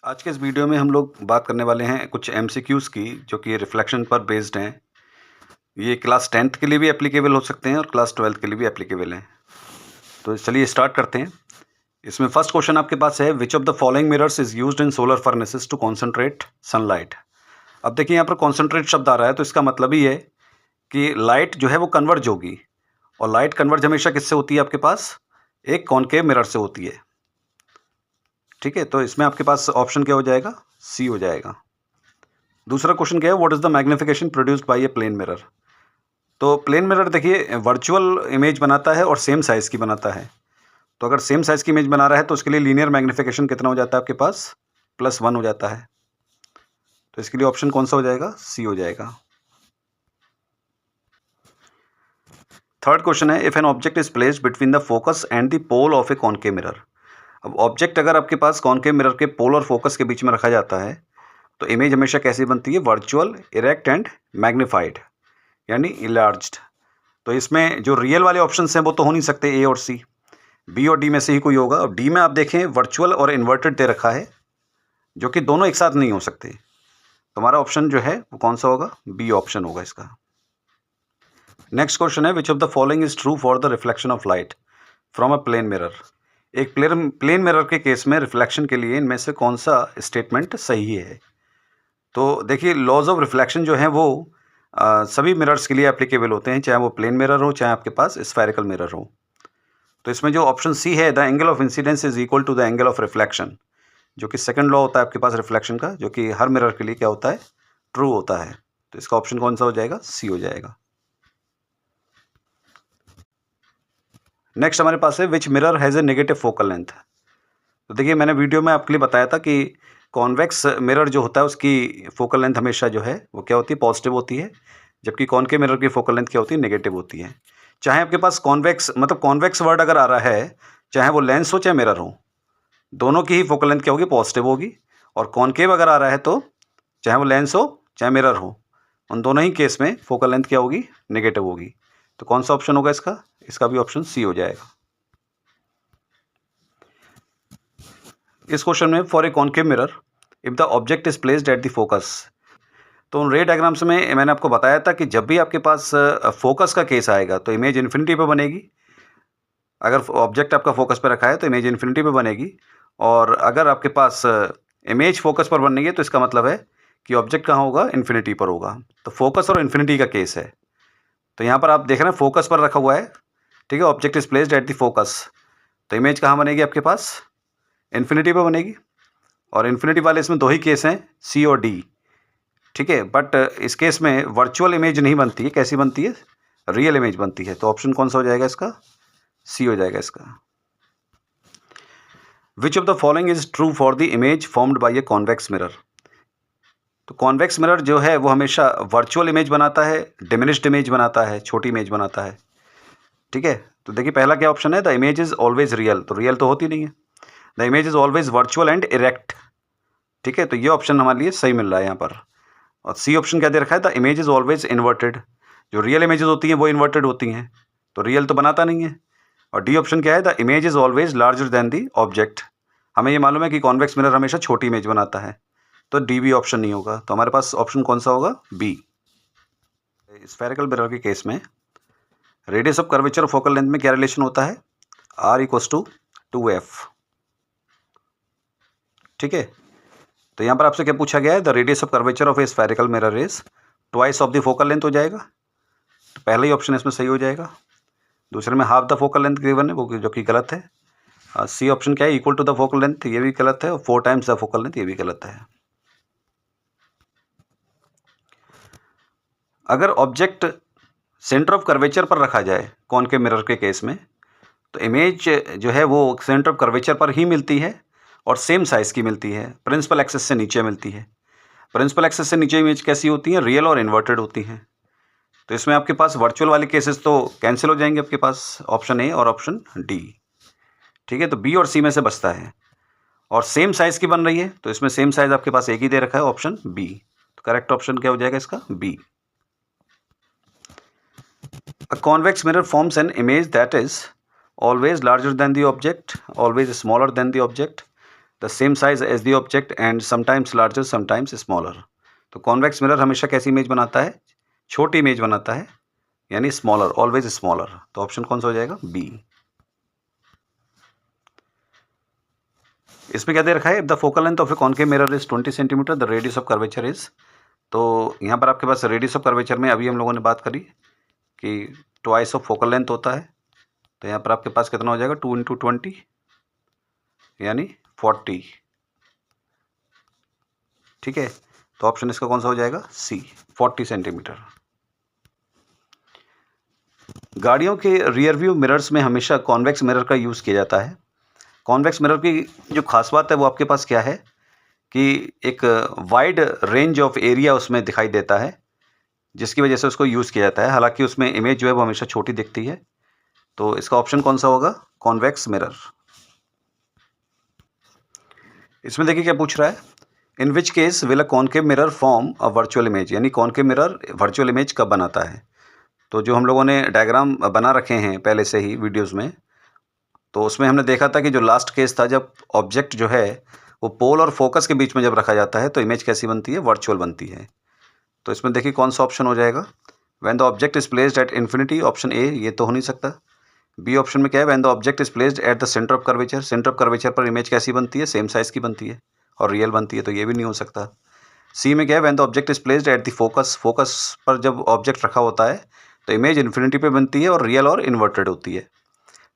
आज के इस वीडियो में हम लोग बात करने वाले हैं कुछ एमसीक्यूज़ की जो कि रिफ्लेक्शन पर बेस्ड हैं। ये क्लास 10th के लिए भी एप्लीकेबल हो सकते हैं और क्लास 12th के लिए भी एप्लीकेबल हैं। तो चलिए स्टार्ट करते हैं। इसमें फर्स्ट क्वेश्चन आपके पास है, which of the following mirrors is used in solar furnaces to concentrate sunlight. अब देखिए यहाँ पर कॉन्सेंट्रेट शब्द आ रहा है, तो इसका मतलब ही है कि लाइट जो है वो कन्वर्ज होगी, और लाइट कन्वर्ज हमेशा किससे होती है? आपके पास एक कॉनकेव मिरर से होती है। ठीक है, तो इसमें आपके पास ऑप्शन क्या हो जाएगा? सी हो जाएगा। दूसरा क्वेश्चन क्या है, what is the magnification produced by a plane mirror. तो प्लेन मिरर देखिए वर्चुअल इमेज बनाता है और सेम साइज की बनाता है। तो अगर सेम साइज की इमेज बना रहा है तो उसके लिए लीनियर मैग्निफिकेशन कितना हो जाता है आपके पास? +1 हो जाता है। तो इसके लिए ऑप्शन कौन सा हो जाएगा? सी हो जाएगा। थर्ड क्वेश्चन है, if an object is placed between the focus and the pole of a concave mirror. अब ऑब्जेक्ट अगर आपके पास कॉनकेव मिरर के पोल और फोकस के बीच में रखा जाता है तो इमेज हमेशा कैसी बनती है? वर्चुअल, इरेक्ट एंड मैग्नीफाइड, यानी इलार्ज्ड। तो इसमें जो रियल वाले ऑप्शंस हैं वो तो हो नहीं सकते, ए और सी। बी और डी में से ही कोई होगा। अब डी में आप देखें वर्चुअल और इन्वर्टेड दे रखा है, जो कि दोनों एक साथ नहीं हो सकते। तो हमारा ऑप्शन जो है वो कौन सा होगा? बी ऑप्शन होगा इसका। नेक्स्ट क्वेश्चन है, which of the following is true for the reflection of light from a plane mirror. एक प्लेन मिरर के केस में रिफ्लेक्शन के लिए इनमें से कौन सा स्टेटमेंट सही है? तो देखिए लॉज ऑफ रिफ्लेक्शन जो है वो सभी मिरर्स के लिए एप्लीकेबल होते हैं, चाहे वो प्लेन मिरर हो चाहे आपके पास स्फेरिकल मिरर हो। तो इसमें जो ऑप्शन सी है, the angle of incidence is equal to the angle of reflection, जो कि सेकंड लॉ होता है आपके पास रिफ्लेक्शन का, जो कि हर मिरर के लिए क्या होता है? ट्रू होता है। तो इसका ऑप्शन कौन सा हो जाएगा? सी हो जाएगा। नेक्स्ट हमारे पास है, विच mirror has a negative focal length. तो देखिए मैंने वीडियो में आपके लिए बताया था कि कॉन्वेक्स मिरर जो होता है उसकी फोकल लेंथ हमेशा जो है वो क्या होती है? पॉजिटिव होती है, जबकि कॉनकेव मिरर की फोकल लेंथ क्या होती है? नेगेटिव होती है। चाहे आपके पास कॉन्वेक्स मतलब कॉन्वेक्स वर्ड अगर आ रहा है, चाहे वो लेंस हो चाहे मिरर हो, दोनों की ही फोकल लेंथ क्या होगी? पॉजिटिव होगी। और कॉनकेव अगर आ रहा है तो चाहे वो लेंस हो चाहे मिरर हो, उन दोनों ही केस में फोकल लेंथ क्या होगी? नेगेटिव होगी। तो कौन सा ऑप्शन होगा इसका? इसका भी ऑप्शन सी हो जाएगा। इस क्वेश्चन में, for a concave mirror if the object is placed at the focus. तो रे डायग्राम्स में मैंने आपको बताया था कि जब भी आपके पास फोकस का केस आएगा तो इमेज इन्फिनिटी पे बनेगी। अगर ऑब्जेक्ट आपका फोकस पे रखा है तो इमेज इन्फिनिटी पे बनेगी, और अगर आपके पास इमेज फोकस पर बन रही है तो इसका मतलब है कि ऑब्जेक्ट कहाँ होगा? इन्फिनिटी पर होगा। तो फोकस और इन्फिनिटी का केस है। तो यहाँ पर आप देख रहे हैं फोकस पर रखा हुआ है, ठीक है, object is placed at the focus. तो इमेज कहाँ बनेगी आपके पास? इन्फिनिटी पे बनेगी। और इन्फिनिटी वाले इसमें दो ही केस हैं, सी और डी, ठीक है। बट इस केस में वर्चुअल इमेज नहीं बनती है, कैसी बनती है? रियल इमेज बनती है। तो ऑप्शन कौन सा हो जाएगा इसका? सी हो जाएगा इसका। विच of the following is true for the image formed by a convex mirror. तो कॉन्वेक्स मिरर जो है वो हमेशा वर्चुअल इमेज बनाता है, डिमिनिश्ड इमेज बनाता है, छोटी इमेज बनाता है, ठीक है। तो देखिए पहला क्या ऑप्शन है, the image is always real. तो रियल तो होती नहीं है। The image is always virtual and erect, ठीक है। तो ये ऑप्शन हमारे लिए सही मिल रहा है यहाँ पर। और सी ऑप्शन क्या दे रखा है? The image is always inverted. जो रियल इमेजेस होती हैं वो इन्वर्टेड होती हैं, तो रियल तो बनाता नहीं है। और डी ऑप्शन क्या है? The image is always larger than the object. हमें ये मालूम है कि कॉन्वेक्स मिरर हमेशा छोटी इमेज बनाता है, तो डी भी ऑप्शन नहीं होगा। तो हमारे पास ऑप्शन कौन सा होगा? बी। स्फेरिकल मिरर के केस में radius of curvature focal length में क्या रिलेशन होता है? R = 2f, ठीक है। तो यहाँ पर आपसे क्या पूछा गया है? The radius of curvature of A spherical mirror is twice of the focal length हो जाएगा। तो पहला ही ऑप्शन इसमें सही हो जाएगा। दूसरे में half the focal length given है, वो जो कि गलत है। सी ऑप्शन क्या है? Equal to the focal length, ये भी गलत है। और 4 टाइम्स द फोकल लेंथ, ये भी गलत है। अगर ऑब्जेक्ट सेंटर ऑफ कर्वेचर पर रखा जाए कॉनकेव मिरर के केस में, तो इमेज जो है वो सेंटर ऑफ कर्वेचर पर ही मिलती है और सेम साइज़ की मिलती है, प्रिंसिपल एक्सेस से नीचे मिलती है। प्रिंसिपल एक्सेस से नीचे इमेज कैसी होती है? रियल और इन्वर्टेड होती हैं। तो इसमें आपके पास वर्चुअल वाले केसेस तो कैंसिल हो जाएंगे आपके पास, ऑप्शन ए और ऑप्शन डी, ठीक है। तो बी और सी में से बचता है। और सेम साइज़ की बन रही है, तो इसमें सेम साइज़ आपके पास एक ही दे रखा है, ऑप्शन बी। तो करेक्ट ऑप्शन क्या हो जाएगा इसका? B. A convex mirror forms an image that is always larger than the object, always smaller than the object. The same size as the object and sometimes larger sometimes smaller. तो convex mirror हमेशा कैसी image बनाता है? छोटी image बनाता है, यानी smaller, always smaller. तो ऑप्शन कौन सा हो जाएगा? बी। इसमें क्या दे रखा है? If the focal length of a concave mirror is 20 centimetre, the radius of curvature is. तो यहाँ पर आपके पास रेडियस ऑफ कर्वेचर में अभी हम लोगों ने बात करी कि ट्वाइस ऑफ फोकल लेंथ होता है। तो यहाँ पर आपके पास कितना हो जाएगा? 2 × 20 यानी 40। ठीक है, तो ऑप्शन इसका कौन सा हो जाएगा? सी, 40 सेंटीमीटर। गाड़ियों के रियर व्यू मिरर्स में हमेशा कॉन्वेक्स मिरर का यूज़ किया जाता है। कॉन्वेक्स मिरर की जो खास बात है वो आपके पास क्या है कि एक वाइड रेंज ऑफ एरिया उसमें दिखाई देता है, जिसकी वजह से उसको यूज़ किया जाता है। हालांकि उसमें इमेज जो है वो हमेशा छोटी दिखती है। तो इसका ऑप्शन कौन सा होगा? Convex mirror. इसमें देखिए क्या पूछ रहा है, in which case will a concave mirror form a virtual image, यानी कॉनकेव मिरर वर्चुअल इमेज कब बनाता है। तो जो हम लोगों ने डायग्राम बना रखे हैं पहले से ही वीडियोज़ में, तो उसमें हमने देखा था कि जो लास्ट केस था, जब ऑब्जेक्ट जो है वो पोल और फोकस के बीच में जब रखा जाता है तो इमेज कैसी बनती है? वर्चुअल बनती है। तो इसमें देखिए कौन सा ऑप्शन हो जाएगा? When the object is placed at infinity, option A, ये तो हो नहीं सकता। बी ऑप्शन में क्या है? When the object is placed at the centre of curvature, centre of curvature पर इमेज कैसी बनती है? सेम साइज की बनती है और रियल बनती है, तो ये भी नहीं हो सकता। सी में क्या है? When the object is placed at the focus, focus पर जब ऑब्जेक्ट रखा होता है तो इमेज इन्फिनिटी पे बनती है और रियल और इन्वर्टेड होती है।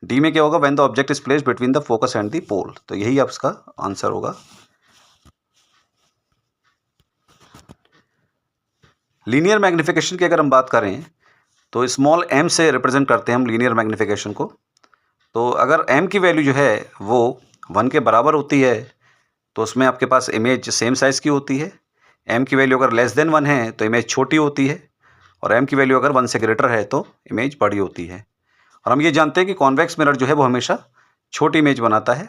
डी में क्या होगा? When the object is placed between the focus and the pole. तो यही आप इसका आंसर होगा। लीनियर मैग्निफिकेशन की अगर हम बात करें तो स्मॉल m से रिप्रेजेंट करते हैं हम लीनियर मैग्निफिकेशन को। तो अगर m की वैल्यू जो है वो 1 के बराबर होती है तो उसमें आपके पास इमेज सेम साइज़ की होती है। m की वैल्यू अगर लेस देन 1 है तो इमेज छोटी होती है, और m की वैल्यू अगर 1 से ग्रेटर है तो इमेज बड़ी होती है। और हम ये जानते हैं कि कॉन्वेक्स मिरर जो है वो हमेशा छोटी इमेज बनाता है।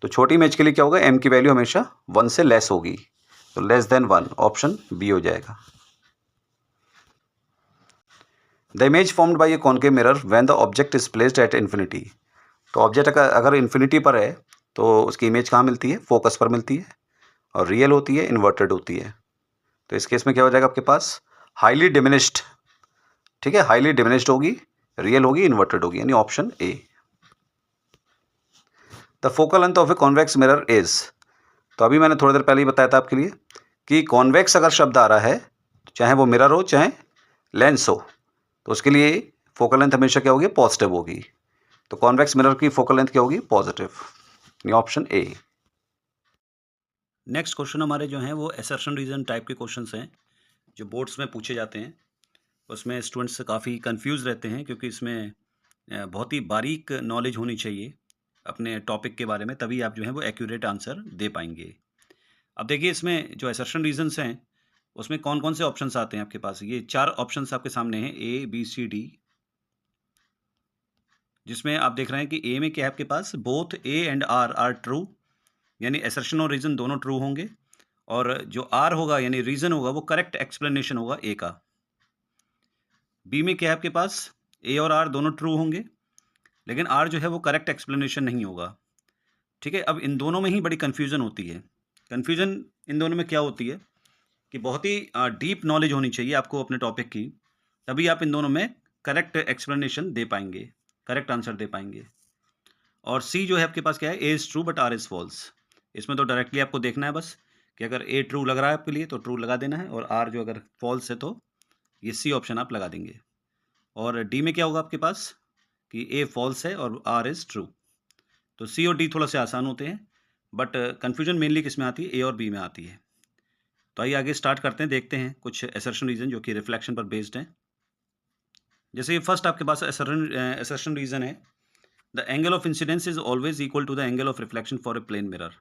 तो छोटी इमेज के लिए क्या होगा? m की वैल्यू हमेशा 1 से लेस होगी, तो लेस देन 1, ऑप्शन बी हो जाएगा। The image formed by A concave mirror when the object is placed at infinity. तो ऑब्जेक्ट अगर इन्फिनिटी पर है तो उसकी इमेज कहाँ मिलती है? फोकस पर मिलती है, और रियल होती है, इन्वर्टेड होती है। तो इस केस में क्या हो जाएगा आपके पास? Highly diminished. ठीक है, हाईली डिमिनिश्ड होगी, रियल होगी, इन्वर्टेड होगी, यानी option A. The focal length of a convex mirror is. तो अभी मैंने थोड़ी देर पहले ही बताया था आपके लिए कि कॉन्वेक्स अगर शब्द आ रहा है, चाहे वो मिरर हो चाहे लेंस हो, तो उसके लिए फोकल लेंथ हमेशा क्या होगी? पॉजिटिव होगी। तो कॉन्वेक्स मिरर की फोकल लेंथ क्या होगी? पॉजिटिव, यानी ऑप्शन ए। नेक्स्ट क्वेश्चन हमारे जो हैं वो असर्शन रीजन टाइप के क्वेश्चंस हैं जो बोर्ड्स में पूछे जाते हैं। उसमें स्टूडेंट्स काफ़ी कंफ्यूज रहते हैं क्योंकि इसमें बहुत ही बारीक नॉलेज होनी चाहिए अपने टॉपिक के बारे में, तभी आप जो है वो एक्यूरेट आंसर दे पाएंगे। अब देखिए इसमें जो असर्शन रीजन्स हैं उसमें कौन कौन से ऑप्शंस आते हैं आपके पास। ये 4 ऑप्शंस आपके सामने हैं, ए बी सी डी, जिसमें आप देख रहे हैं कि ए में क्या है आपके पास? Both A and R true, यानी असर्शन और रीजन दोनों ट्रू होंगे, और जो आर होगा यानी रीजन होगा वो करेक्ट एक्सप्लेनेशन होगा ए का। बी में क्या है आपके पास? ए और आर दोनों ट्रू होंगे, लेकिन आर जो है वो करेक्ट एक्सप्लेनेशन नहीं होगा। ठीक है, अब इन दोनों में ही बड़ी कन्फ्यूजन होती है। कन्फ्यूजन इन दोनों में क्या होती है कि बहुत ही डीप नॉलेज होनी चाहिए आपको अपने टॉपिक की, तभी आप इन दोनों में करेक्ट एक्सप्लेनेशन दे पाएंगे, करेक्ट आंसर दे पाएंगे। और सी जो है आपके पास क्या है? A is true but R is false. इसमें तो डायरेक्टली आपको देखना है बस कि अगर ए ट्रू लग रहा है आपके लिए तो ट्रू लगा देना है, और आर जो अगर फॉल्स है तो ये सी ऑप्शन आप लगा देंगे। और डी में क्या होगा आपके पास कि ए फॉल्स है और आर इज़ ट्रू। तो सी और डी थोड़ा से आसान होते हैं, बट कन्फ्यूजन मेनली किस में आती है? ए और बी में आती है। तो आइए आगे स्टार्ट करते हैं, देखते हैं कुछ असर्शन रीजन जो कि रिफ्लेक्शन पर बेस्ड हैं। जैसे ये फर्स्ट आपके पास असर्शन रीजन है, the angle of incidence is always equal to the angle of reflection for a plane mirror.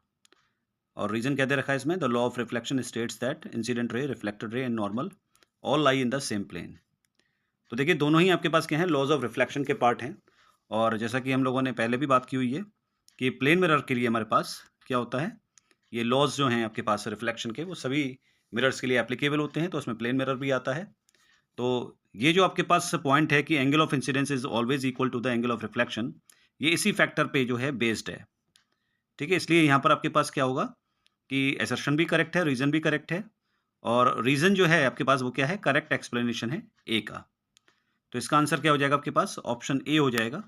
और रीजन क्या दे रखा है इसमें? The law of reflection states that incident ray, reflected ray and normal all lie in the same plane. तो देखिए दोनों ही आपके पास क्या हैं? लॉज ऑफ रिफ्लेक्शन के पार्ट हैं। और जैसा कि हम लोगों ने पहले भी बात की हुई है कि प्लेन मिरर के लिए हमारे पास क्या होता है, ये लॉज जो हैं आपके पास रिफ्लेक्शन के वो सभी मिरर्स के लिए एप्लीकेबल होते हैं, तो उसमें प्लेन मिरर भी आता है। तो ये जो आपके पास पॉइंट है कि angle of incidence is always equal to the angle of reflection, ये इसी फैक्टर पे जो है बेस्ड है। ठीक है, इसलिए यहाँ पर आपके पास क्या होगा कि असर्शन भी करेक्ट है, रीज़न भी करेक्ट है और रीज़न जो है आपके पास वो क्या है, करेक्ट एक्सप्लेनेशन है ए का। तो इसका आंसर क्या हो जाएगा आपके पास, ऑप्शन ए हो जाएगा।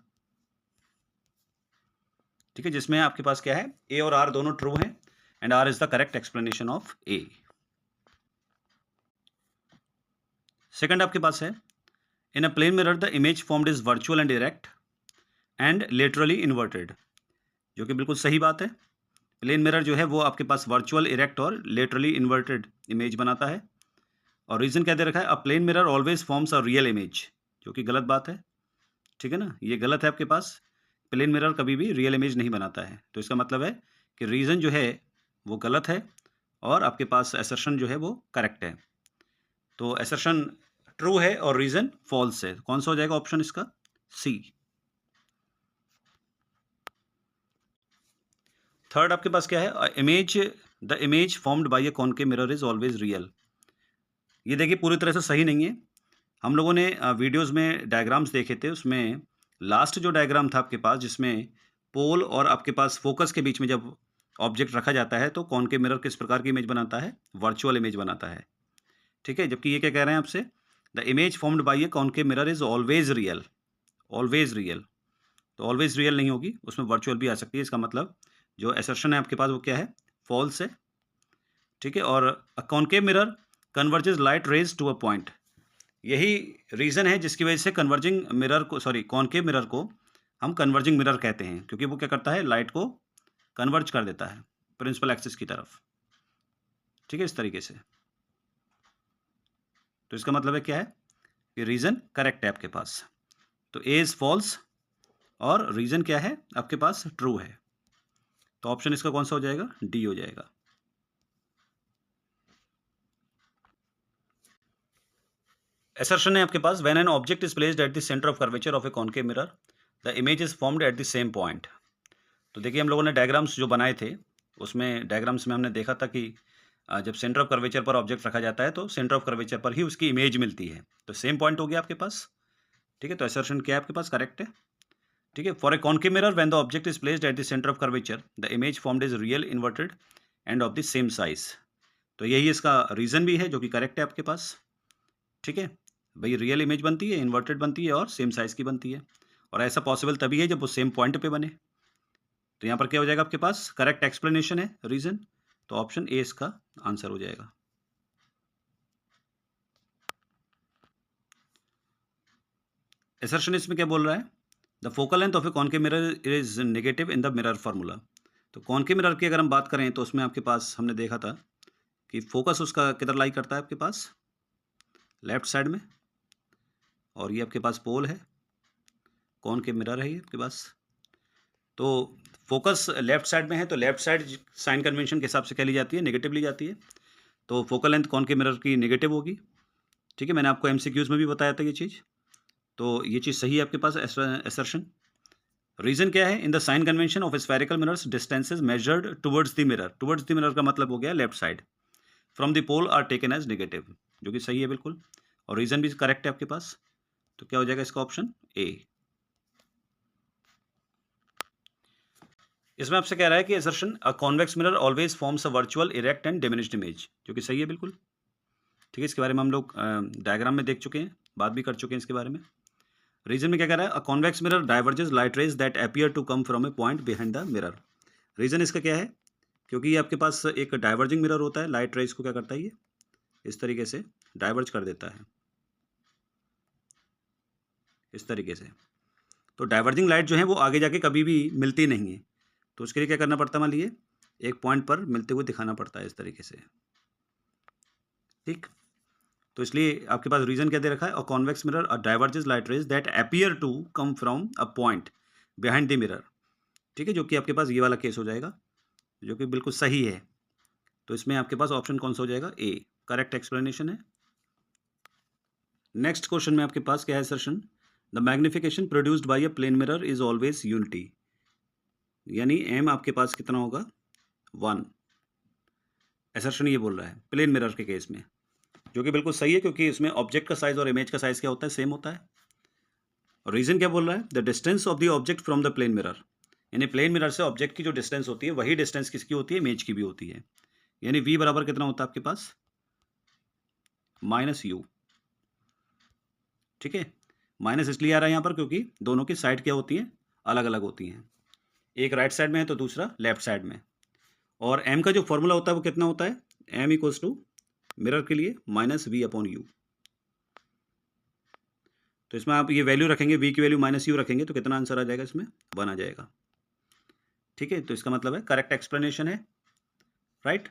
ठीक है, जिसमें आपके पास क्या है, ए और आर दोनों ट्रू हैं and R is the correct explanation of A. Second आपके पास है, in a plane mirror the image formed is virtual and direct and laterally inverted, जो कि बिल्कुल सही बात है। प्लेन मिरर जो है वो आपके पास वर्चुअल, इरेक्ट और लेटरली इन्वर्टेड इमेज बनाता है। और रीजन क्या दे रखा है, a plane mirror always forms a real image, जो कि गलत बात है। ठीक है ना, ये गलत है आपके पास। प्लेन मिरर कभी भी रियल इमेज नहीं बनाता है। तो इसका मतलब है कि रीजन जो है वो गलत है और आपके पास असर्शन जो है वो करेक्ट है। तो असर्शन ट्रू है और रीजन फॉल्स है। कौन सा हो जाएगा ऑप्शन इसका, सी। थर्ड आपके पास क्या है, image the image formed by a concave mirror is always real. ये देखिए पूरी तरह से सही नहीं है। हम लोगों ने वीडियोस में डायग्राम्स देखे थे, उसमें लास्ट जो डायग्राम था आपके पास जिसमें पोल और आपके पास फोकस के बीच में जब ऑब्जेक्ट रखा जाता है तो कॉनकेव मिरर किस प्रकार की इमेज बनाता है, वर्चुअल इमेज बनाता है। ठीक है, जबकि ये क्या कह रहे हैं आपसे, the image formed by A concave mirror is always real. Always real, तो ऑलवेज रियल नहीं होगी, उसमें वर्चुअल भी आ सकती है। इसका मतलब जो असर्शन है आपके पास वो क्या है, फॉल्स है। ठीक है, और a concave mirror converges light rays to a point, यही रीज़न है जिसकी वजह से कन्वर्जिंग मिरर को, सॉरी कॉनकेव मिरर को हम कन्वर्जिंग मिरर कहते हैं, क्योंकि वो क्या करता है, लाइट को कन्वर्ज कर देता है प्रिंसिपल एक्सिस की तरफ। ठीक है, इस तरीके से। तो इसका मतलब है क्या है कि रीज़न करेक्ट है आपके पास। तो ए इज़ फॉल्स और रीज़न क्या है आपके पास, ट्रू है। तो ऑप्शन इसका कौन सा हो जाएगा, डी हो जाएगा। असर्शन है आपके पास, when an object is placed at the centre of curvature of a concave mirror the image is formed at the same point. तो देखिए हम लोगों ने डायग्राम्स जो बनाए थे, उसमें डायग्राम्स में हमने देखा था कि जब सेंटर ऑफ कर्वेचर पर ऑब्जेक्ट रखा जाता है तो सेंटर ऑफ कर्वेचर पर ही उसकी इमेज मिलती है। तो सेम पॉइंट हो गया आपके पास। ठीक है, तो असर्शन क्या है आपके पास, करेक्ट है। ठीक है, for a concave mirror when the object is placed at the centre of curvature the image formed is real inverted end of the same size. तो यही इसका रीज़न भी है जो कि करेक्ट है आपके पास। ठीक है, भाई रियल इमेज बनती है, इन्वर्टेड बनती है और सेम साइज़ की बनती है। और ऐसा पॉसिबल तभी है जब वो सेम पॉइंट पे बने। तो यहाँ पर क्या हो जाएगा आपके पास, करेक्ट एक्सप्लेनेशन है रीज़न। तो ऑप्शन ए इसका आंसर हो जाएगा। असर्शन इसमें क्या बोल रहा है, the focal length of a concave mirror is negative in the mirror formula. तो कॉनकेव मिरर की अगर हम बात करें तो उसमें आपके पास हमने देखा था कि फोकस उसका किधर लाई करता है आपके पास, लेफ्ट साइड में, और ये आपके पास पोल है, कॉनकेव मिरर है ये आपके पास। तो फोकस लेफ्ट साइड में है तो लेफ्ट साइड साइन कन्वेंशन के हिसाब से क्या ली जाती है, नेगेटिव ली जाती है। तो फोकल लेंथ कॉनकेव मिरर की नेगेटिव होगी। ठीक है, मैंने आपको एमसीक्यूज में भी बताया था ये चीज़। तो ये चीज़ सही है आपके पास असर्शन। रीजन क्या है, in the sign convention of spherical mirrors distances measured towards the mirror, towards the mirror का मतलब हो गया left side, from the pole are taken as negative, जो कि सही है बिल्कुल। और रीजन भी करेक्ट है आपके पास। तो क्या हो जाएगा इसका ऑप्शन ए। इसमें आपसे कह रहा है कि assertion a convex mirror always forms a virtual, erect and diminished image, जो कि सही है बिल्कुल। ठीक है, इसके बारे में हम लोग डायग्राम में देख चुके हैं, बात भी कर चुके हैं इसके बारे में। रीजन में क्या कह रहा है, a convex mirror diverges light rays that appear to come from a point behind the mirror. Reason इसका क्या है, क्योंकि ये आपके पास एक डाइवर्जिंग मिरर होता है, लाइट रेज को क्या करता है ये इस तरीके से डाइवर्ज कर देता है, इस तरीके से। तो डाइवर्जिंग लाइट जो है वो आगे जाके कभी भी मिलती नहीं है। तो उसके लिए क्या करना पड़ता है, मान लीजिए एक पॉइंट पर मिलते हुए दिखाना पड़ता है इस तरीके से। ठीक, तो इसलिए आपके पास रीजन क्या दे रखा है, a convex mirror a diverges light rays that appear to come from a point behind the mirror. ठीक है, जो कि आपके पास ये वाला केस हो जाएगा, जो कि बिल्कुल सही है। तो इसमें आपके पास ऑप्शन कौन सा हो जाएगा, ए, करेक्ट एक्सप्लेनेशन है। नेक्स्ट क्वेश्चन में आपके पास क्या है assertion, the magnification produced by a plane mirror is always unity, यानी एम आपके पास कितना होगा, 1। असर्शन ये बोल रहा है प्लेन मिरर के केस में, जो कि बिल्कुल सही है क्योंकि इसमें ऑब्जेक्ट का साइज और इमेज का साइज क्या होता है, सेम होता है। और रीजन क्या बोल रहा है, the distance of the object from the plane mirror यानी प्लेन मिरर से ऑब्जेक्ट की जो डिस्टेंस होती है वही डिस्टेंस किसकी होती है, इमेज की भी होती है। यानी v बराबर कितना होता है आपके पास, -u। ठीक है, माइनस इसलिए आ रहा है यहाँ पर क्योंकि दोनों की साइड क्या होती है, अलग अलग होती हैं। एक राइट साइड में है तो दूसरा लेफ्ट साइड में। और m का जो फॉर्मूला होता है वो कितना होता है, m इक्वल्स टू मिरर के लिए -v/u। तो इसमें आप ये वैल्यू रखेंगे, v की वैल्यू -u रखेंगे तो कितना आंसर आ जाएगा, इसमें 1 आ जाएगा। ठीक है, तो इसका मतलब है करेक्ट एक्सप्लेनेशन है, राइट,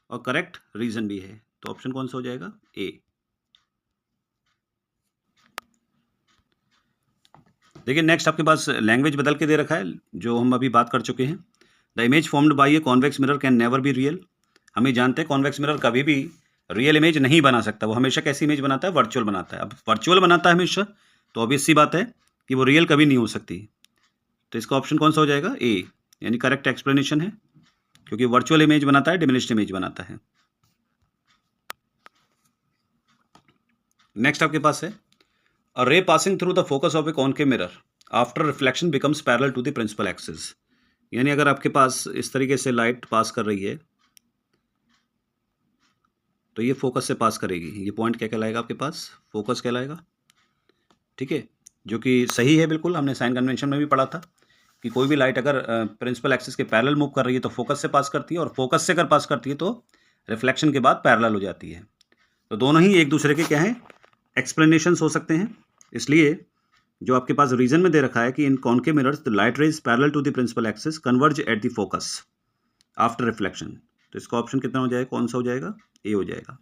और करेक्ट रीजन भी है। तो ऑप्शन कौन सा हो जाएगा, ए। देखिए नेक्स्ट आपके पास लैंग्वेज बदल के दे रखा है, जो हम अभी बात कर चुके हैं। The image formed by a convex mirror can never be real. हम ये जानते हैं कॉन्वेक्स मिरर कभी भी रियल इमेज नहीं बना सकता, वो हमेशा कैसी इमेज बनाता है, वर्चुअल बनाता है। अब वर्चुअल बनाता है हमेशा, तो ऑब्वियस सी बात है कि वो रियल कभी नहीं हो सकती। तो इसका ऑप्शन कौन सा हो जाएगा, ए, यानी करेक्ट एक्सप्लेनेशन है, क्योंकि वर्चुअल इमेज बनाता है, डिमिनिश्ड इमेज बनाता है। नेक्स्ट आपके पास है, a ray passing through the focus of a concave mirror after reflection becomes parallel to the principal axis. यानी अगर आपके पास इस तरीके से लाइट पास कर रही है तो ये फोकस से पास करेगी, ये पॉइंट क्या कहलाएगा आपके पास, फोकस कहलाएगा। ठीक है, जो कि सही है बिल्कुल, हमने साइन कन्वेंशन में भी पढ़ा था कि कोई भी लाइट अगर प्रिंसिपल एक्सिस के पैरेलल मूव कर रही है तो फोकस से पास करती है, और फोकस से अगर पास करती है तो रिफ्लेक्शन के बाद पैरेलल हो जाती है। तो दोनों ही एक दूसरे के क्या हैं, एक्सप्लेनेशंस हो सकते हैं। इसलिए जो आपके पास रीजन में दे रखा है कि in concave mirrors the light rays parallel to the principal axis converge at the focus after reflection, तो इसका ऑप्शन कितना हो जाएगा, कौन सा हो जाएगा, ए हो जाएगा।